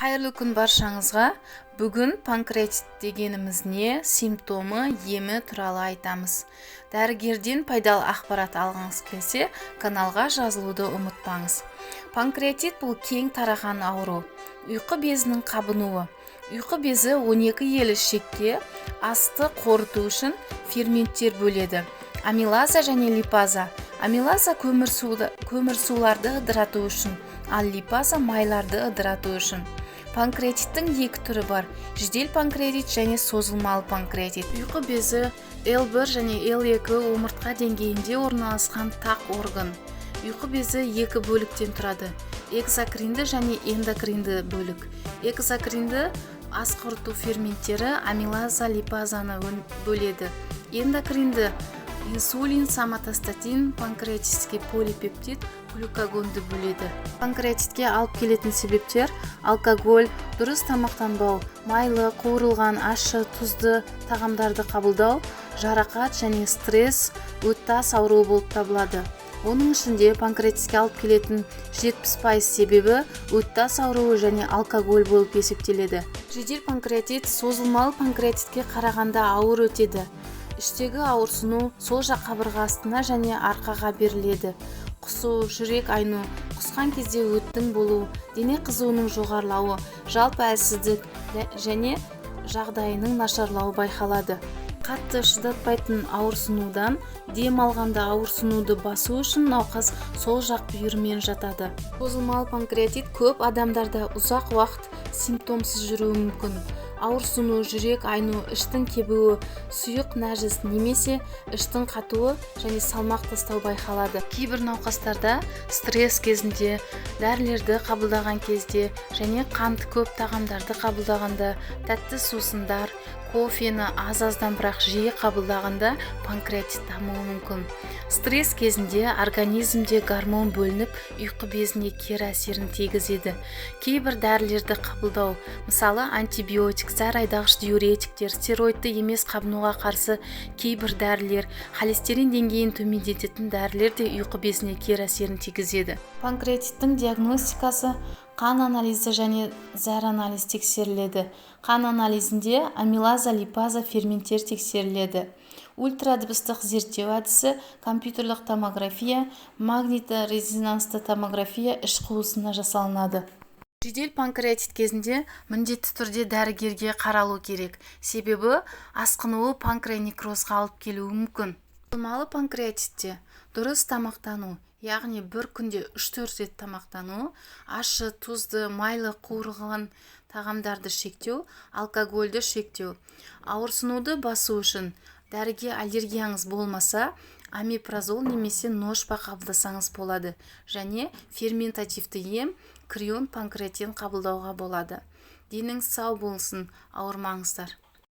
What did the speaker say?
Қайырлы күн баршаңызға. Бүгін панкреатит дегеніміз не, симптомы, емі туралы айтамыз. Дәрігерден пайдалы ақпарат алғыңыз келсе, каналға жазылуды ұмытпаңыз. Панкреатит бұл кең тараған ауру. Ұйқы безінің қабынуы. Ұйқы безі 12 елі шекке асты қорыту үшін ферменттер бөледі. Амилаза және липаза. Амилаза көмірсуларды ыдырату үшін, ал липаза майларды ыдырату үшін. Панкреатиттің екі түрі бар: жедел панкреатит және созылмалы панкреатит. Ұйқы безі L1 және L2 омыртқа деңгейінде орналасқан тақ орган. Ұйқы безі екі бөліктен тұрады: экзокринді және эндокринді бөлік. Экзокринді ас қорыту ферменттері амилаза, липазаны бөледі. Эндокринді инсулин, соматостатин, панкреатический полипептид, глюкагонды бөледі. Панкреатитке алып келетін себептер: алкоголь, дұрыс тамақтанбау, майлы, қуырылған, ащы, тұзды тағамдарды қабылдау, жарақат және стресс, өттас ауруы болып табылады. Оның ішінде панкреатитке алып келетін 70% себебі өттас ауруы және алкоголь болып есептеледі. Жедел панкреатит созылмалы панкреатитке қарағанда ауыр өтеді. Іштегі ауырсыну сол жақ қабырға астына және арқаға беріледі. Құсу, жүрек айну, құсқан кезде өттің болу, дене қызуының жоғарылауы, жалпы әлсіздік және жағдайының нашарлауы байқалады. Қатты шыдатпайтын ауырсынудан дем алғанда ауырсынуды басу үшін науқас сол жақ бүйірмен жатады. Созылмалы панкреатит көп адамдарда ұзақ уақыт симптомсыз жүруі мүмкін. Ауырсыну, жүрек айну, іштің кебуі, сұйық нәжіс немесе іштің қатуы және салмақ тастау байқалады. Кейбір науқастарда стресс кезінде, дәрілерді қабылдаған кезде және қанты көп тағамдарды қабылдағанда, тәтті сусындар, кофені аз-аздан бірақ жиі қабылдағанда панкреатит дамуы мүмкін. Стресс кезінде организмде гормон бөлініп, ұйқы безіне кері әсерін тигізеді. Кейбір дәрілерді қабылдау, мысалы антибиотик, зәр айдағыш диуретиктер, стероидты емес қабынуға қарсы кейбір дәрілер, холестерин деңгейін төмендететін дәрілер де ұйқы безіне кері әсерін тигізеді. Панкреатиттің диагностикасы қан анализі және зәр анализ тексеріледі. Қан анализінде амилаза, липаза ферменттер тексеріледі. Ультрадыбыстық зерттеу әдісі компьютерлік томография, магниті резонансты томография іш қуысына жасалынады. Жедел панкреатит кезінде міндетті түрде дәрігерге қаралу керек, себебі асқынуы панкреонекрозға алып келуі мүмкін. Созылмалы панкреатитте дұрыс тамақтану, яғни бір күнде 3-4 рет тамақтану, ащы, тұзды, майлы, қуырылған тағамдарды шектеу, алкогольді шектеу. Ауырсынуды басу үшін дәріге аллергияңыз болмаса, амипрозол немесе ношпа қабылдасаңыз болады, және ферментативті ем крион панкреатин қабылдауға болады. Деніңіз сау болсын, ауырмаңыздар.